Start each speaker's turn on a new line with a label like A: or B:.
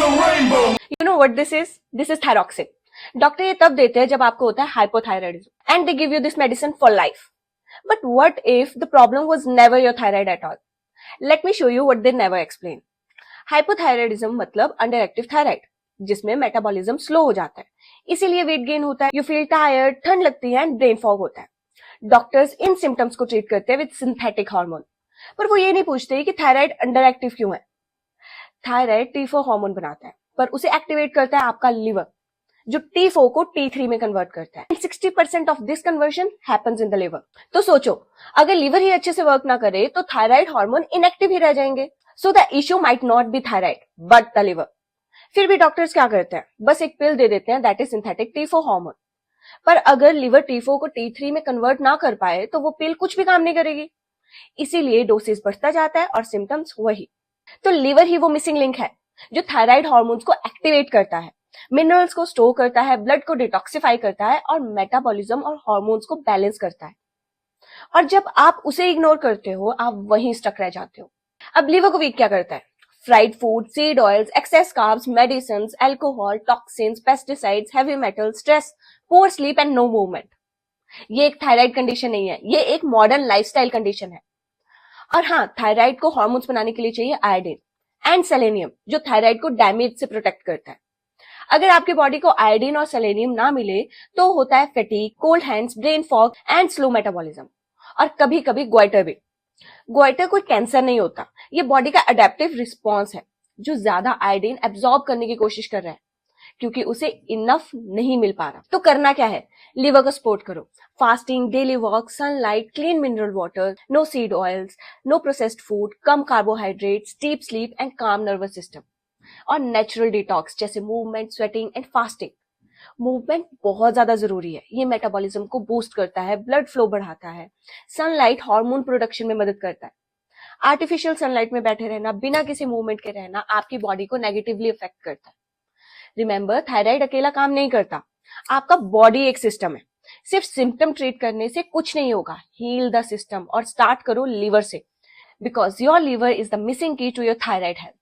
A: You know what this is? This is thyroxine. Doctor ये तब देते हैं जब आपको होता है hypothyroidism and they give you this medicine for life. But what if the problem was never your thyroid at all? Let me show you what they never explain. Hypothyroidism मतलब under active thyroid, जिसमें metabolism slow हो जाता है, इसीलिए weight gain होता है, you feel tired, ठंड लगती है एंड ब्रेन फॉग होता है. डॉक्टर्स इन सिम्टम्स को ट्रीट करते हैं विद सिंथेटिक हार्मोन, पर वो ये नहीं पूछते कि थायराइड अंडर एक्टिव क्यों है. थायराइड T4 हार्मोन बनाता है, पर उसे एक्टिवेट करता है आपका लिवर, जो T4 को T3 में कन्वर्ट करता है. 60% of this conversion happens in the liver. तो सोचो, अगर लिवर ही अच्छे से वर्क ना करे तो थायराइड हार्मोन इनएक्टिव ही रह जाएंगे. So the issue might not be thyroid but the liver. फिर भी डॉक्टर्स क्या करते हैं, बस एक पिल दे देते हैं, that is synthetic T4 hormone. पर अगर लिवर T4 को T3 में कन्वर्ट ना कर पाए तो वो पिल कुछ भी काम नहीं करेगी. इसीलिए डोसेज बढ़ता जाता है और सिम्टम्स वही. तो लिवर ही वो मिसिंग लिंक है जो थायराइड हार्मोन्स को एक्टिवेट करता है, मिनरल्स को स्टोर करता है, ब्लड को डिटॉक्सिफाई करता है और मेटाबॉलिज्म और हार्मोन्स को बैलेंस करता है. और जब आप उसे इग्नोर करते हो, आप वहीं स्टक रह जाते हो. अब लिवर को वीक क्या करता है? Fried food, seed oils, excess carbs, medicine, alcohol, toxins, pesticides, heavy metal, stress, poor sleep and no movement. ये एक थायराइड कंडीशन नहीं है, ये एक मॉडर्न लाइफस्टाइल कंडीशन है. और हाँ, थायराइड को हार्मोन्स बनाने के लिए चाहिए आयोडीन एंड सेलेनियम, जो थायराइड को डैमेज से प्रोटेक्ट करता है. अगर आपकी बॉडी को आयोडीन और सेलेनियम ना मिले तो होता है fatigue, cold hands, brain fog and slow metabolism. और कभी कभी ग्वाइटर भी. ग्वाइटर कोई कैंसर नहीं होता, ये बॉडी का अडेप्टिव रिस्पॉन्स है जो ज्यादा आयोडीन एब्जॉर्ब करने की कोशिश कर रहा है क्योंकि उसे इनफ नहीं मिल पा रहा. तो करना क्या है? लिवर को सपोर्ट करो. Fasting, daily walk, sunlight, clean mineral water, no seed oils, no processed food, कम carbohydrates, deep sleep and calm nervous system. और नेचुरल डिटॉक्स जैसे movement, sweating and fasting. Movement बहुत ज्यादा जरूरी है, ये मेटाबॉलिज्म को बूस्ट करता है, ब्लड फ्लो बढ़ाता है. सनलाइट हार्मोन प्रोडक्शन में मदद करता है. आर्टिफिशियल सनलाइट में बैठे रहना, बिना किसी मूवमेंट के रहना आपकी बॉडी को नेगेटिवली इफेक्ट करता है. रिमेंबर, थायराइड अकेला काम नहीं करता, आपका बॉडी एक सिस्टम है. सिर्फ सिम्टम ट्रीट करने से कुछ नहीं होगा. हील द सिस्टम और स्टार्ट करो लिवर से, because your liver is the missing की टू योर थायराइड हेल्थ.